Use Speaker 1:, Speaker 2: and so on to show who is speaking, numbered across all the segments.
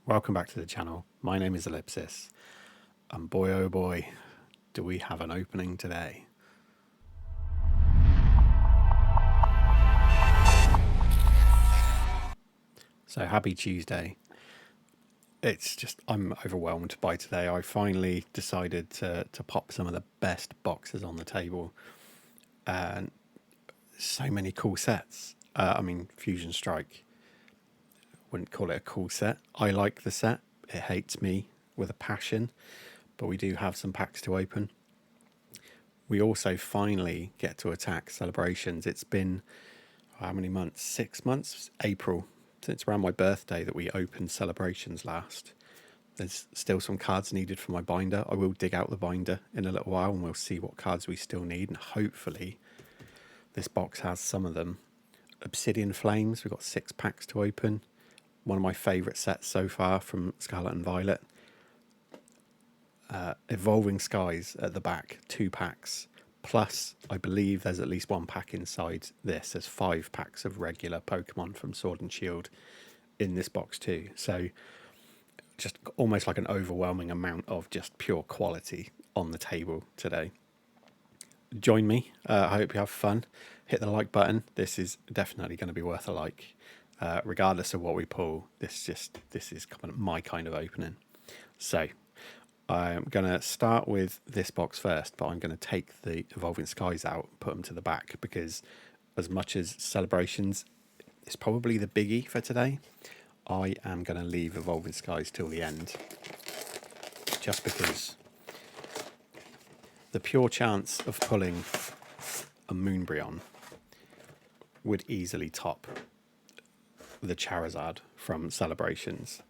Speaker 1: Welcome back to the channel. My name is Ellipsis, and boy oh boy, do we have an opening today. So happy Tuesday. I'm overwhelmed by today. I finally decided to pop some of the best boxes on the table, and so many cool sets. Fusion Strike, wouldn't call it a cool set. I like the set. It hates me with a passion, but we do have some packs to open. We also finally get to attack Celebrations. It's been how many months? 6 months? April, since around my birthday that we opened Celebrations last. There's still some cards needed for my binder. I will dig out the binder in a little while and we'll see what cards we still need, and hopefully this box has some of them. Obsidian Flames, we've got 6 packs to open. One of my favourite sets so far from Scarlet and Violet. Evolving Skies at the back, 2 packs. Plus, I believe there's at least 1 pack inside this. There's 5 packs of regular Pokemon from Sword and Shield in this box too. So just almost like an overwhelming amount of just pure quality on the table today. Join me. I hope you have fun. Hit the like button. This is definitely going to be worth a like. Regardless of what we pull, this is kind of my kind of opening. So I'm going to start with this box first, but I'm going to take the Evolving Skies out, put them to the back, because as much as Celebrations is probably the biggie for today, I am going to leave Evolving Skies till the end, just because the pure chance of pulling a Moonbryon would easily top the Charizard from Celebrations.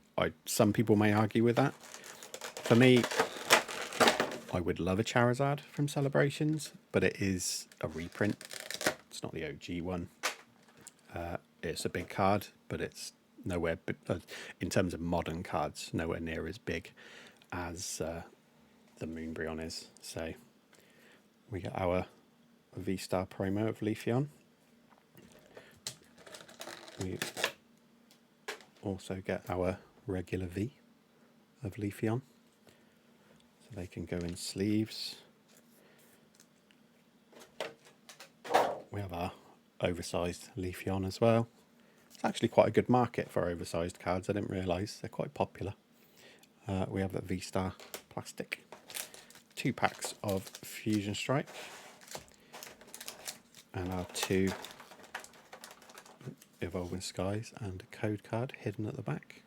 Speaker 1: Some people may argue with that. For me, I would love a Charizard from Celebrations, but it is a reprint. It's not the OG one. It's a big card, but it's nowhere, in terms of modern cards, nowhere near as big as the Moonbryon is. So we get our V-Star promo of Leafeon. We also get our regular V of Leafeon. So they can go in sleeves. We have our oversized Leafeon as well. It's actually quite a good market for oversized cards. I didn't realise they're quite popular. We have a V-Star plastic. 2 packs of Fusion Strike. And our 2 Evolving Skies and a code card hidden at the back.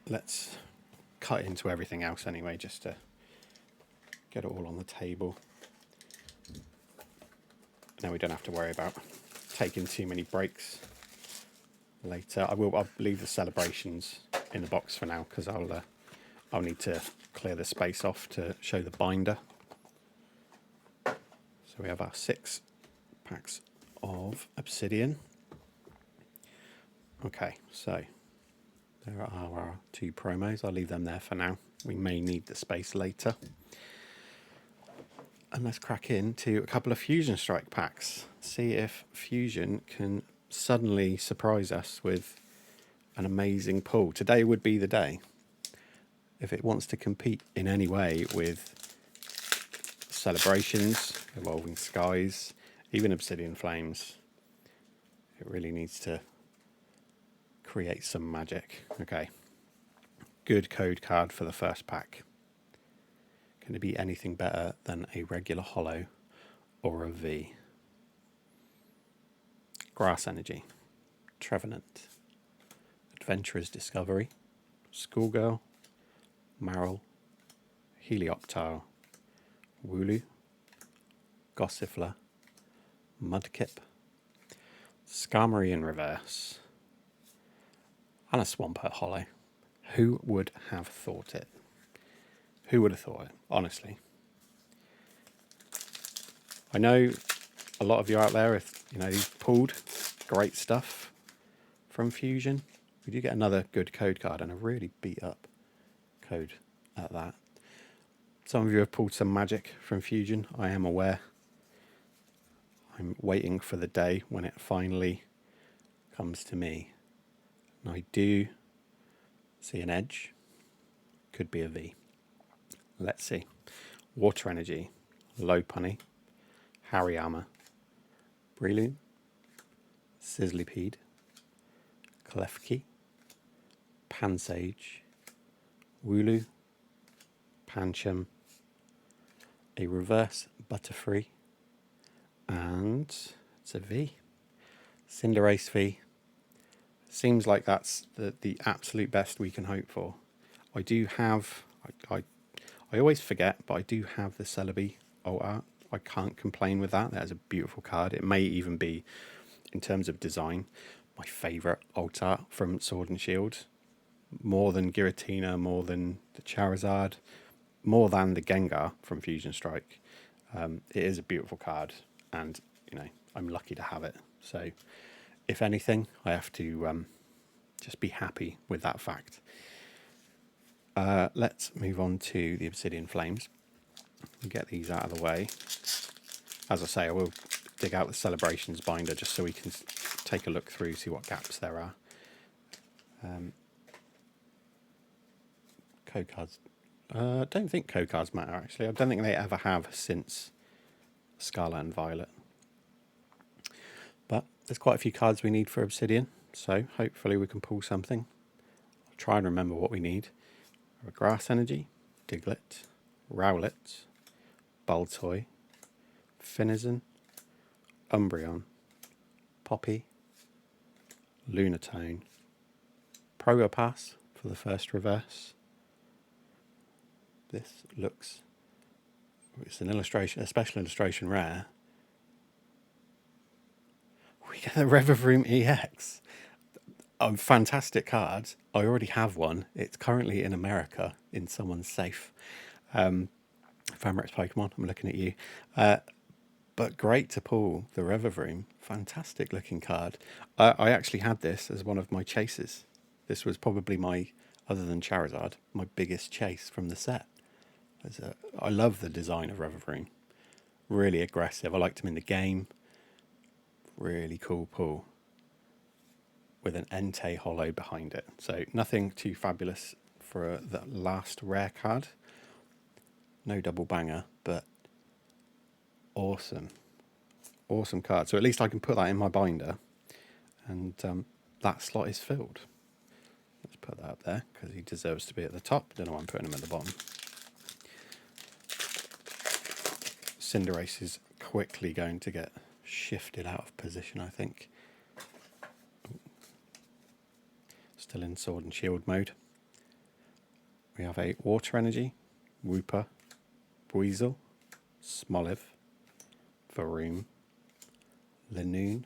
Speaker 1: Let's cut into everything else anyway, just to get it all on the table. Now we don't have to worry about taking too many breaks later. I'll leave the Celebrations in the box for now, because I'll need to clear the space off to show the binder. So we have our 6 packs of Obsidian. Okay, so there are our 2 promos. I'll leave them there for now. We may need the space later. And let's crack into a couple of Fusion Strike packs. See if Fusion can suddenly surprise us with an amazing pull. Today would be the day. If it wants to compete in any way with Celebrations, Evolving Skies, even Obsidian Flames, it really needs to create some magic. Okay, good code card for the first pack. Can it be anything better than a regular holo or a V? Grass Energy, Trevenant, Adventurer's Discovery, Schoolgirl, Marill, Helioptile, Wooloo, Gossifleur, Mudkip, Skarmory in reverse, and a Swampert holo. Who would have thought it? Who would have thought it, honestly? I know a lot of you out there, if you've pulled great stuff from Fusion. We do get another good code card, and a really beat up code at that. Some of you have pulled some magic from Fusion, I am aware. I'm waiting for the day when it finally comes to me. And I do see an edge. Could be a V. Let's see. Water Energy, Lopunny, Hariyama, Breloom, Sizzlipede, Klefki, Pansage, Wooloo, Pancham, a reverse Butterfree, and it's a V. Cinderace V. Seems like that's the absolute best we can hope for. I do have, I always forget, but I do have the Celebi alt art. I can't complain with that. That is a beautiful card. It may even be, in terms of design, my favourite alt art from Sword and Shield. More than Giratina, more than the Charizard, more than the Gengar from Fusion Strike. It is a beautiful card, and I'm lucky to have it. So, if anything, I have to just be happy with that fact. Let's move on to the Obsidian Flames. Get these out of the way. As I say, I will dig out the Celebrations binder just so we can take a look through, see what gaps there are. Code cards. I don't think code cards matter, actually. I don't think they ever have since Scarlet and Violet. But there's quite a few cards we need for Obsidian, so hopefully we can pull something. I'll try and remember what we need. Grass Energy, Diglett, Rowlet, Baltoy, Finizen, Umbreon, Poppy, Lunatone, Probopass for the first reverse. This looks, it's an illustration, a special illustration rare. We get the Revavroom EX. Fantastic card. I already have one. It's currently in America in someone's safe. Famrex Pokemon, I'm looking at you. But great to pull the Revavroom. Fantastic looking card. I actually had this as one of my chases. This was probably my, other than Charizard, my biggest chase from the set. I love the design of Revavroom. Really aggressive. I liked him in the game. Really cool pull. With an Entei holo behind it. So nothing too fabulous for the last rare card. No double banger, but awesome. Awesome card. So at least I can put that in my binder. And that slot is filled. Let's put that up there because he deserves to be at the top. Don't know why I'm putting him at the bottom. Cinderace is quickly going to get shifted out of position, I think. Still in Sword and Shield mode. We have a Water Energy, Wooper, Weasel, Smoliv, Varoom, Linoon,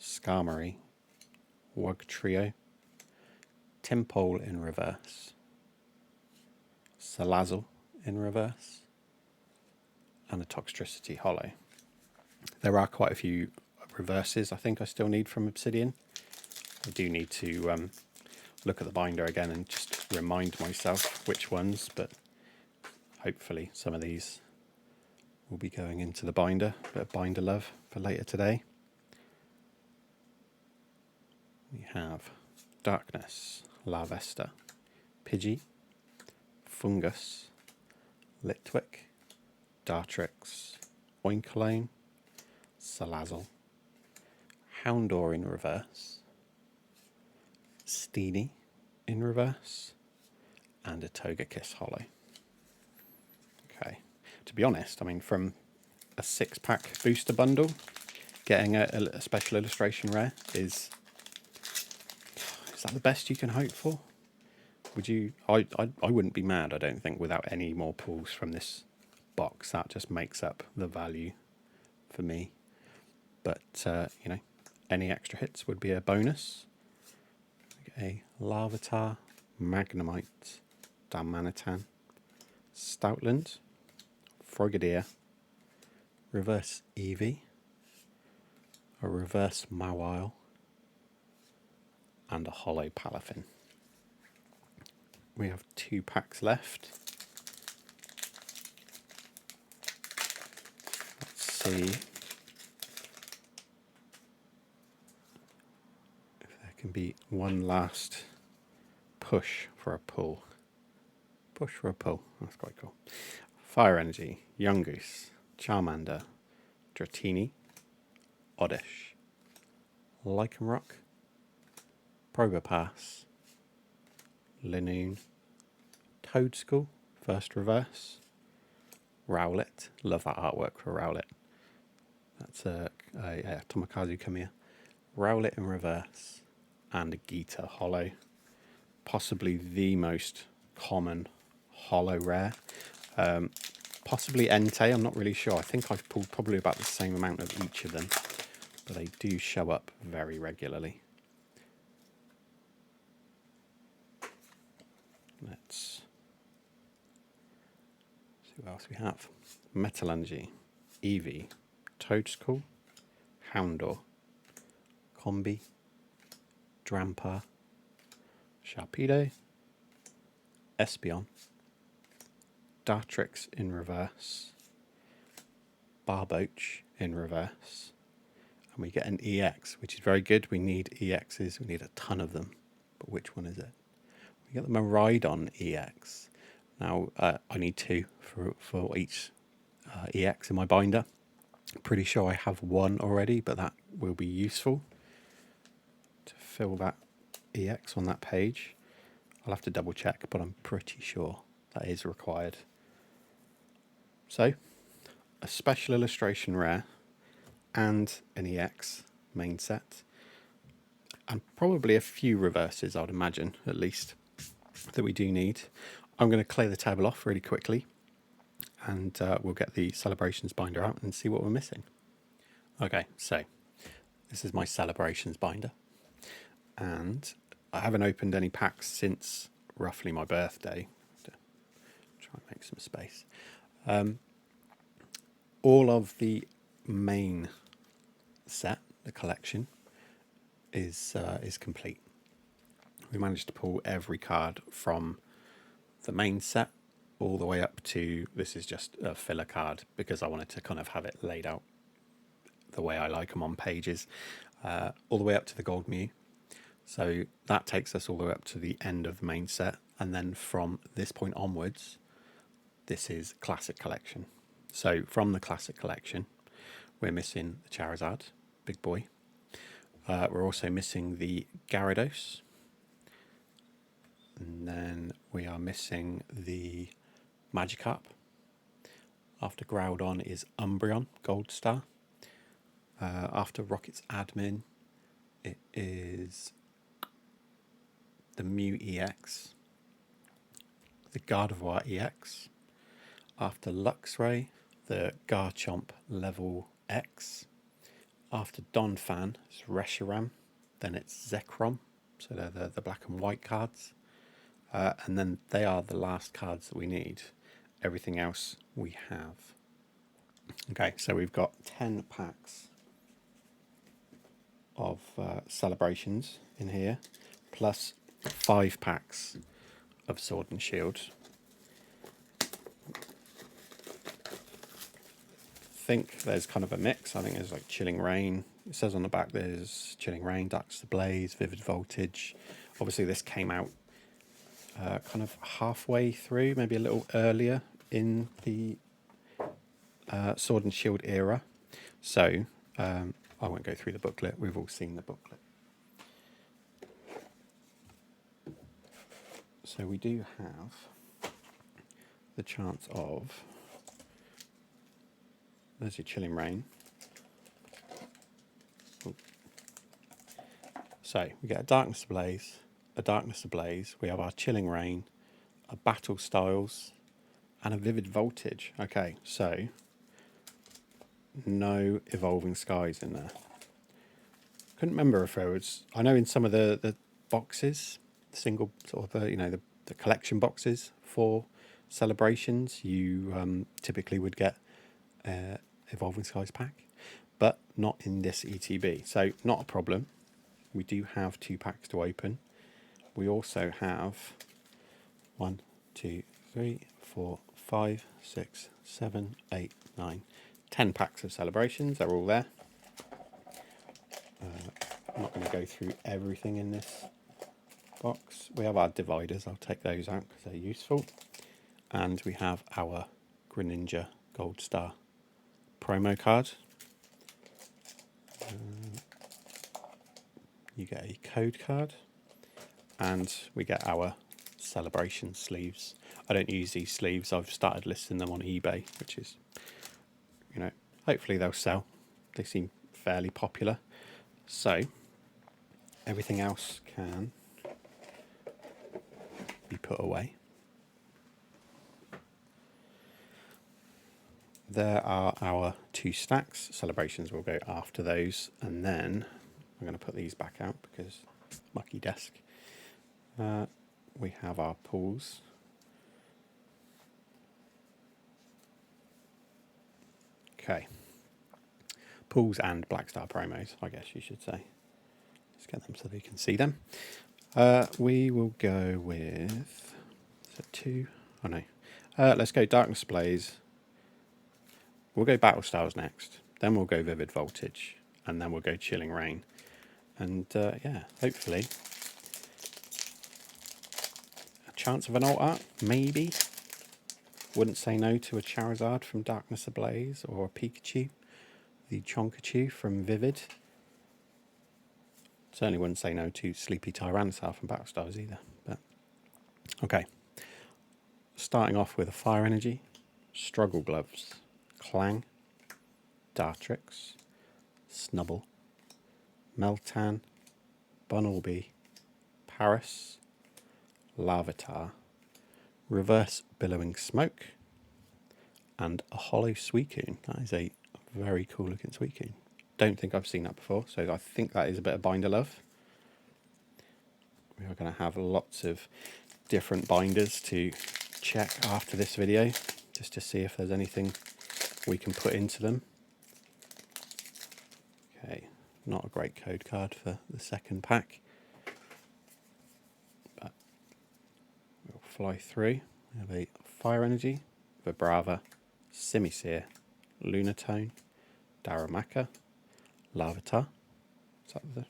Speaker 1: Skarmory, Wugtrio, Timpole in reverse, Salazzle in reverse, and a Toxtricity holo. There are quite a few reverses I think I still need from Obsidian. I do need to look at the binder again and just remind myself which ones, but hopefully some of these will be going into the binder. A bit of binder love for later today. We have Darkness, Larvesta, Pidgey, Fungus, Litwick, Dartrix, Oinkologne, Salazzle, Houndour in reverse, Steenie in reverse, and a Togekiss holo. Okay, to be honest, I mean, from a 6-pack booster bundle, getting a special illustration rare is that the best you can hope for? Would you? I wouldn't be mad, I don't think, without any more pulls from this box. That just makes up the value for me. But any extra hits would be a bonus. A Larvitar, Magnemite, Darmanitan, Stoutland, Frogadier, reverse Eevee, a reverse Mawile, and a holo Palafin. We have 2 packs left. Let's see. can be one last push for a pull. Push for a pull. That's quite cool. Fire Energy, Yungoos, Charmander, Dratini, Oddish, Lycanroc, Probopass, Linoon, Toadskull, first reverse, Rowlet. Love that artwork for Rowlet. That's a Tomokazu Kamiya. Rowlet in reverse, and a Gita Holo. Possibly the most common Holo rare. Possibly Entei, I'm not really sure. I think I've pulled probably about the same amount of each of them, but they do show up very regularly. Let's see what else we have. Metalungy, Eevee, Toadskull, Houndour, Combi, Drampa, Sharpedo, Espeon, Dartrix in reverse, Barboach in reverse, and we get an EX, which is very good. We need EXs, we need a ton of them, but which one is it? We get the Miraidon EX. Now, I need two for each EX in my binder. I'm pretty sure I have one already, but that will be useful to fill that EX on that page. I'll have to double check, but I'm pretty sure that is required. So, a special illustration rare and an EX main set, and probably a few reverses, I would imagine, at least, that we do need. I'm going to clear the table off really quickly, and we'll get the Celebrations binder out and see what we're missing. Okay, so this is my Celebrations binder, and I haven't opened any packs since roughly my birthday. Try and make some space. All of the main set, the collection, is complete. We managed to pull every card from the main set all the way up to, this is just a filler card because I wanted to kind of have it laid out the way I like them on pages, all the way up to the Gold Mew. So that takes us all the way up to the end of the main set, and then from this point onwards, this is Classic Collection. So from the Classic Collection, we're missing the Charizard, big boy. We're also missing the Gyarados. And then we are missing the Magikarp. After Groudon is Umbreon, Gold Star. After Rocket's Admin, it is the Mew EX, the Gardevoir EX. After Luxray, the Garchomp Level X. After Donphan, it's Reshiram. Then it's Zekrom. So they're the black and white cards. And then they are the last cards that we need. Everything else we have. Okay, so we've got 10 packs of Celebrations in here, plus 5 packs of Sword and Shield. I think there's kind of a mix. I think there's like Chilling Rain. It says on the back there's Chilling Rain, Darkness Ablaze, Vivid Voltage. Obviously this came out kind of halfway through, maybe a little earlier in the Sword and Shield era. So I won't go through the booklet. We've all seen the booklet. So we do have the chance of, there's your Chilling Rain. Ooh. So we get a Darkness Ablaze, we have our Chilling Rain, a Battle Styles, and a Vivid Voltage. Okay, so no Evolving Skies in there. Couldn't remember if there was, I know in some of the boxes, single sort of the collection boxes for Celebrations, you typically would get Evolving Skies pack, but not in this ETB. So not a problem. We do have 2 packs to open. We also have 1, 2, 3, 4, 5, 6, 7, 8, 9, 10 packs of Celebrations. They're all there. I'm not going to go through everything in this box. We have our dividers. I'll take those out because they're useful. And we have our Greninja Gold Star promo card. You get a code card. And we get our celebration sleeves. I don't use these sleeves. I've started listing them on eBay, which is, you know, hopefully they'll sell. They seem fairly popular. So everything else can be put away. There are our 2 stacks. Celebrations will go after those. And then I'm going to put these back out because mucky desk. We have our pools. Okay. Pools and Black Star promos, I guess you should say. Let's get them so that you can see them. We will go with... Is it 2? Oh no. Let's go Darkness Blaze. We'll go Battle Styles next. Then we'll go Vivid Voltage. And then we'll go Chilling Rain. And yeah, hopefully... Chance of an alt art? Maybe. Wouldn't say no to a Charizard from Darkness Ablaze or a Pikachu. The Chonkachu from Vivid. Certainly wouldn't say no to Sleepy Tyrannosaur from Battle Styles either. But okay. Starting off with a Fire Energy, Struggle Gloves, Clang, Dartrix, Snubble, Meltan, Bunnelby, Paris, Larvitar, Reverse Billowing Smoke, and a Hollow Suicune. That is a very cool looking Suicune. Don't think I've seen that before, so I think that is a bit of binder love. We are going to have lots of different binders to check after this video, just to see if there's anything we can put into them. Okay, not a great code card for the second pack. We'll fly through. We have a Fire Energy, Vibrava, Simisear, Lunatone, Darumaka, Larvitar. Is that the...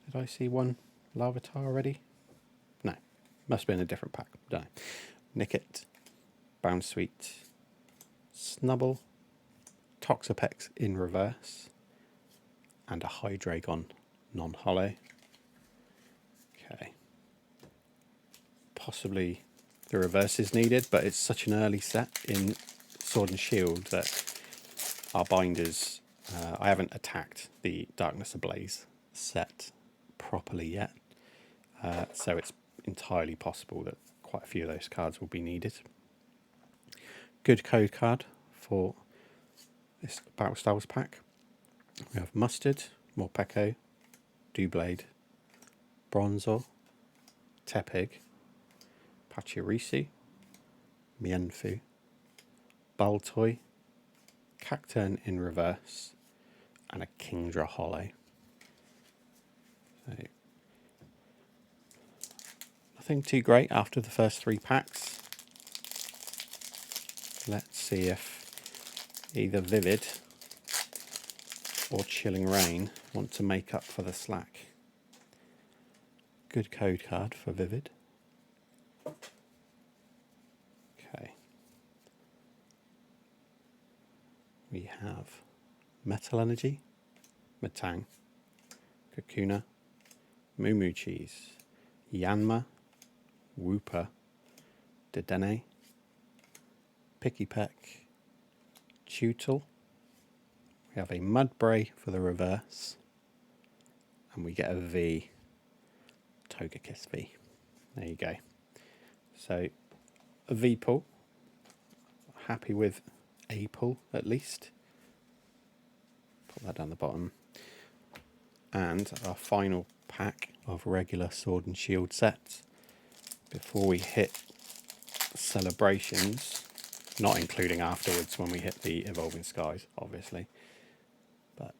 Speaker 1: Did I see one Larvitar already? No. Must have been a different pack. Don't know. Nickit, Bounsweet, Snubble, Toxapex in reverse, and a Hydreigon non-hollow. Okay. Possibly the reverse is needed, but it's such an early set in Sword and Shield that our binders... I haven't attacked the Darkness Ablaze set properly yet, so it's entirely possible that quite a few of those cards will be needed. Good code card for this Battle Styles pack. We have Mustard, Morpeko, Doublade, Bronzor, Tepig, Pachirisu, Mienfoo, Baltoy, Cacturn in reverse, and a Kingdra Hollow. So, nothing too great after the first 3 packs. Let's see if either Vivid or Chilling Rain want to make up for the slack. Good code card for Vivid. Okay. We have Metal Energy, Metang, Kakuna, Moo Cheese, Yanma, Wooper, Dedenne, Pikipek, Tutel. We have a Mudbray for the reverse, and we get a V, Togekiss V. There you go. So a V pull. Happy with a pull at least. Put that down the bottom. And our final pack of regular Sword and Shield sets before we hit Celebrations, not including afterwards when we hit the Evolving Skies, obviously. But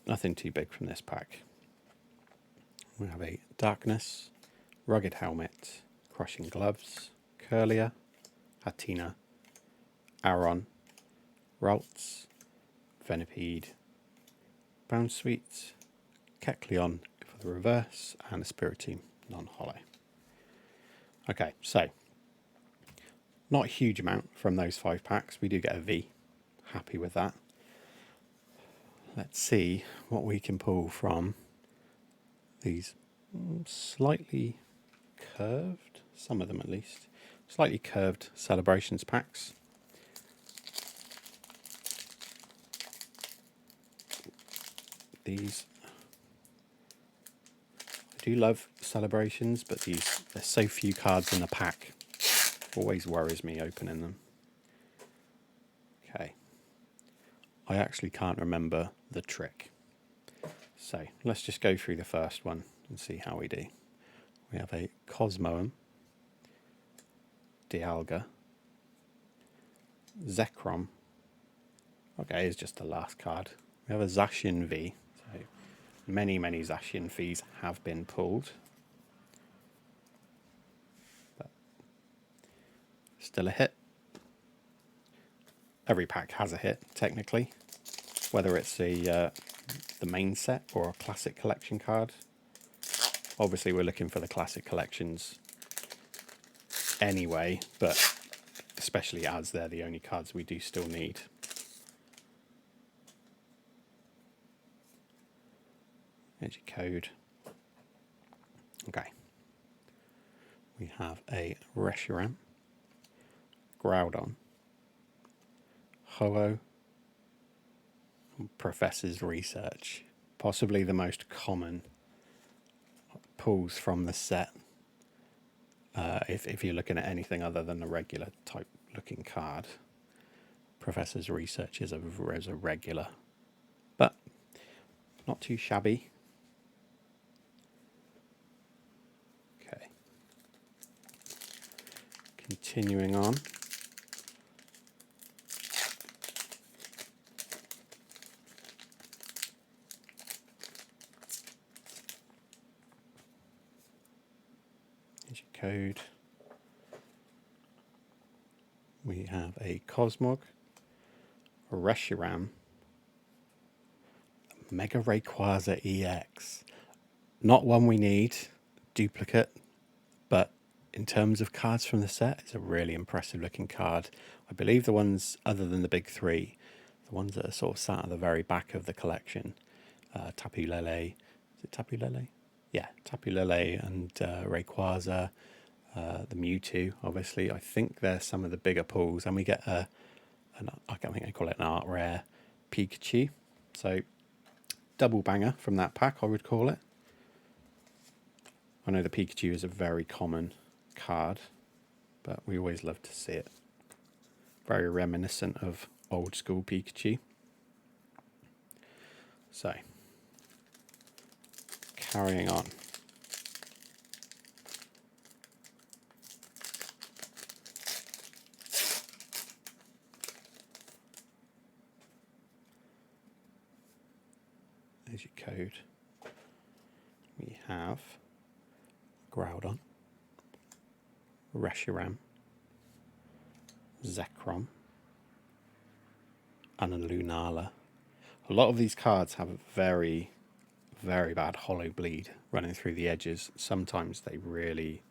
Speaker 1: nothing too big from this pack. We have a Darkness, Rugged Helmet, Crushing Gloves, Curlier, Hatina, Aron, Ralts, Venipede, Background Suite, Kecleon for the reverse, and a Spirit Team non-holo. Okay, so not a huge amount from those 5 packs. We do get a V. Happy with that. Let's see what we can pull from these slightly curved, some of them at least, slightly curved Celebrations packs. These, I do love Celebrations, but there's so few cards in the pack. Always worries me opening them. Okay. I actually can't remember the trick. So let's just go through the first one and see how we do. We have a Cosmoem, Dialga, Zekrom. Okay, it's just the last card. We have a Zacian V. So many Zacian Vs have been pulled. But still a hit. Every pack has a hit, technically. Whether it's the main set or a classic collection card. Obviously we're looking for the classic collections anyway, but especially as they're the only cards we do still need. There's your code. Okay. We have a Reshiram, Groudon, Ho-Oh, and Professor's Research. Possibly the most common pulls from the set. If you're looking at anything other than a regular type looking card, Professor's Research is a regular, but not too shabby. Okay. Continuing on. Here's your code. We have a Cosmog, a Reshiram, Mega Rayquaza EX. Not one we need, duplicate, but in terms of cards from the set, it's a really impressive looking card. I believe the ones other than the big 3, the ones that are sort of sat at the very back of the collection, Tapu Lele, is it Tapu Lele? Yeah, Tapu Lele and Rayquaza, the Mewtwo, obviously. I think they're some of the bigger pulls, and we get I think they call it an art rare Pikachu. So double banger from that pack, I would call it. I know the Pikachu is a very common card, but we always love to see it. Very reminiscent of old school Pikachu. So, carrying on. There's your code. We have Groudon, Reshiram, Zekrom, and a Lunala. A lot of these cards have a very bad hollow bleed running through the edges. Sometimes they really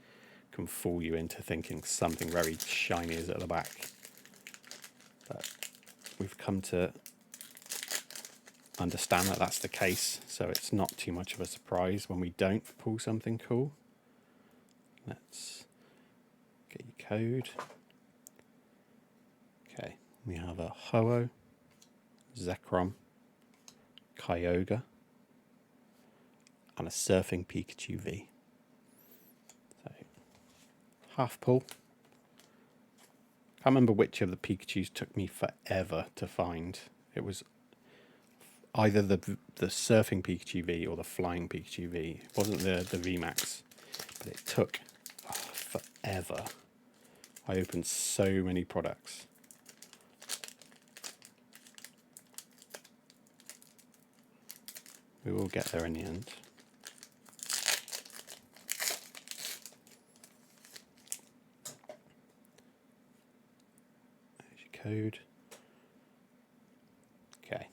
Speaker 1: can fool you into thinking something very shiny is at the back. But we've come to understand that that's the case, so it's not too much of a surprise when we don't pull something cool. Let's get your code. Okay, we have a Ho-Oh, Zekrom, Kyogre, and a Surfing Pikachu V. So, half pull. Can't remember which of the Pikachus took me forever to find. It was either the Surfing Pikachu V or the Flying Pikachu V. It wasn't the VMAX, but it took forever. I opened so many products. We will get there in the end. There's your code. Okay.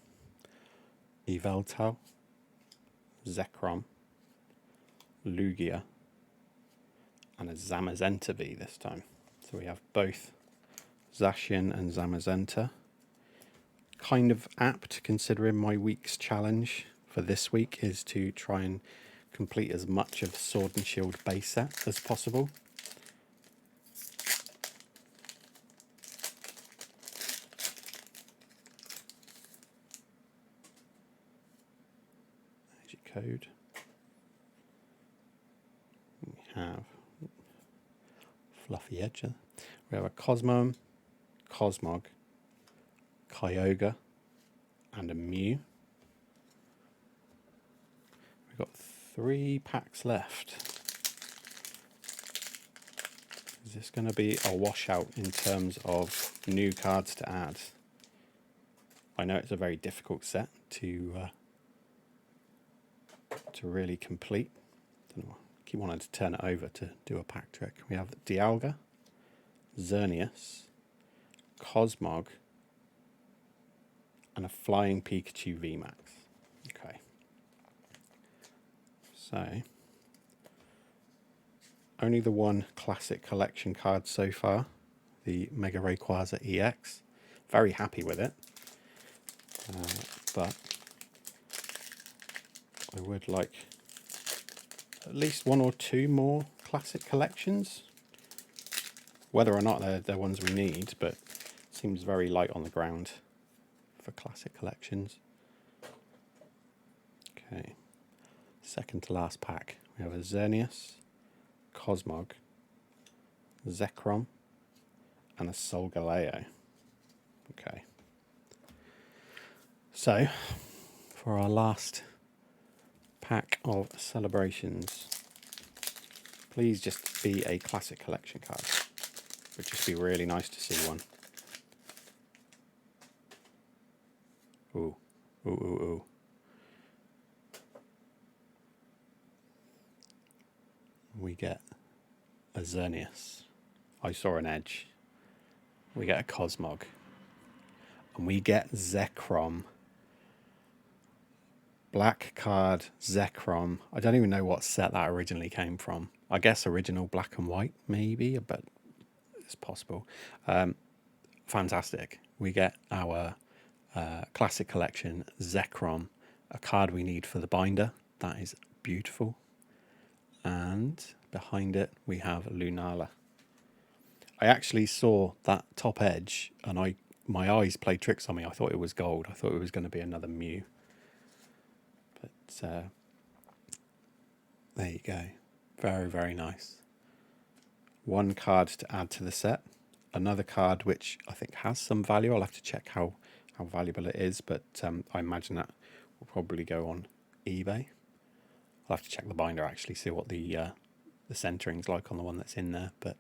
Speaker 1: Yveltal, Zekrom, Lugia, and a Zamazenta V this time. So we have both Zacian and Zamazenta. Kind of apt, considering my week's challenge for this week is to try and complete as much of the Sword and Shield base set as possible. There's your code. We have Fluffy Edge. We have a Cosmoem, Cosmog, Kyogre, and a Mew. We've got 3 packs left. Is this going to be a washout in terms of new cards to add? I know it's a very difficult set to really complete. Don't know, I keep wanting to turn it over to do a pack trick. We have Dialga, Xerneas, Cosmog, and a Flying Pikachu VMAX. Okay. So, only the one classic collection card so far, the Mega Rayquaza EX. Very happy with it. But I would like at least 1 or 2 more classic collections. Whether or not they're ones we need, but it seems very light on the ground for classic collections. Okay, second to last pack. We have a Xerneas, Cosmog, Zekrom, and a Solgaleo. Okay. So, for our last pack of celebrations, please just be a classic collection card. It would just be really nice to see one. Ooh, ooh, ooh, ooh. We get a Xerneas. I saw an Edge. We get a Cosmog. And we get Zekrom. Black card, Zekrom. I don't even know what set that originally came from. I guess original black and white, maybe, but it's possible. Fantastic. We get our classic collection Zekrom, a card we need for the binder. That is beautiful. And behind it, we have Lunala. I actually saw that top edge, and my eyes played tricks on me. I thought it was gold. I thought it was going to be another Mew. But there you go. Very, very nice. 1 card to add to the set. Another card which I think has some value. I'll have to check how valuable it is, but I imagine that will probably go on eBay. I'll have to check the binder, actually, see what the centering's like on the one that's in there. But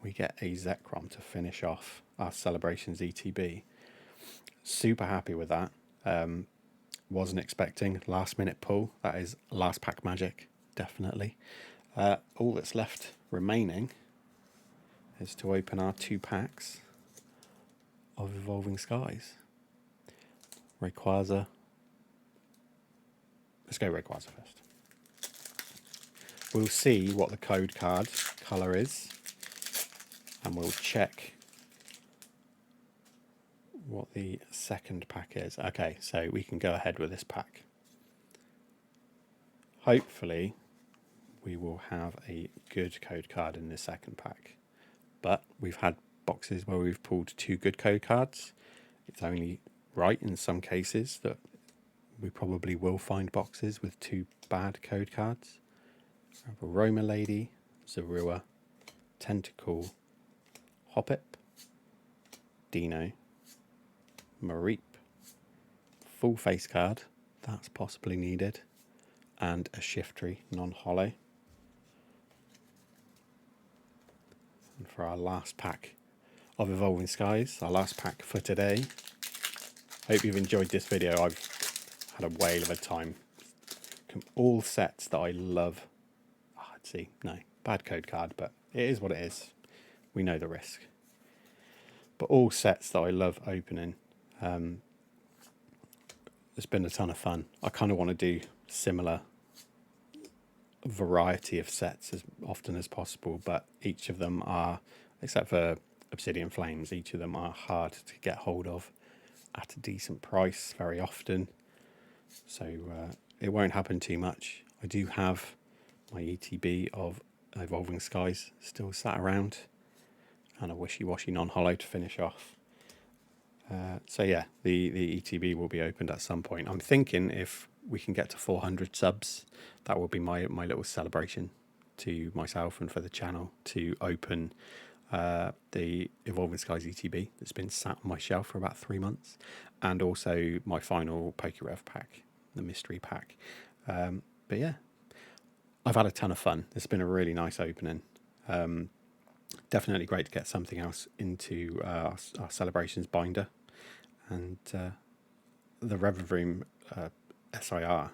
Speaker 1: we get a Zekrom to finish off our Celebrations ETB. Super happy with that. Wasn't expecting last minute pull. That is last pack magic, definitely. All that's left remaining is to open our 2 packs of Evolving Skies. Rayquaza. Let's go Rayquaza first. We'll see what the code card colour is, and we'll check what the second pack is. Okay, so we can go ahead with this pack. Hopefully, we will have a good code card in the second pack. But we've had boxes where we've pulled 2 good code cards. It's only right in some cases that we probably will find boxes with 2 bad code cards. We have a Roma Lady, Zorua, Tentacool, Hoppip, Dino, Mareep, full face card, that's possibly needed, and a Shiftry non-holo. And for our last pack of Evolving Skies, our last pack for today. Hope you've enjoyed this video. I've had a whale of a time. All sets that I love. Oh, let's see, no, bad code card, but it is what it is. We know the risk. But all sets that I love opening. It's been a ton of fun. I kind of want to do similar variety of sets as often as possible, but each of them are, except for Obsidian Flames, each of them are hard to get hold of at a decent price very often. So it won't happen too much. I do have my ETB of Evolving Skies still sat around, and a wishy-washy non-hollow to finish off. So yeah, the ETB will be opened at some point. I'm thinking if we can get to 400 subs, that will be my little celebration to myself and for the channel to open the Evolving Skies ETB that's been sat on my shelf for about 3 months, and also my final PokeRev pack, the mystery pack. But yeah, I've had a ton of fun. It's been a really nice opening. Definitely great to get something else into our celebrations binder, and the Revavroom SIR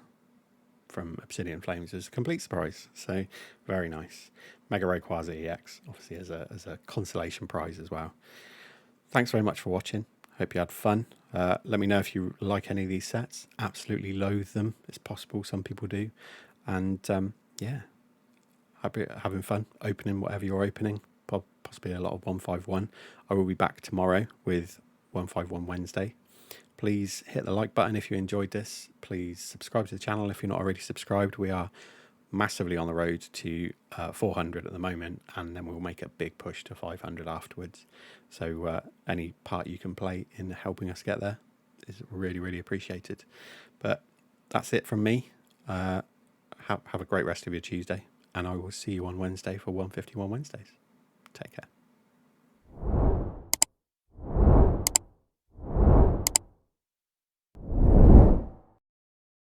Speaker 1: from Obsidian Flames is a complete surprise. So very nice. Mega Rayquaza EX, obviously as a consolation prize as well. Thanks very much for watching. Hope you had fun. Let me know if you like any of these sets. Absolutely loathe them. It's possible some people do. And yeah, having fun opening whatever you're opening. Possibly a lot of 151. I will be back tomorrow with 151 Wednesday. Please hit the like button if you enjoyed this. Please subscribe to the channel if you're not already subscribed. We are massively on the road to 400 at the moment, and then we'll make a big push to 500 afterwards. So any part you can play in helping us get there is really, really appreciated. But that's it from me. Have a great rest of your Tuesday, and I will see you on Wednesday for 151 Wednesdays. Take care.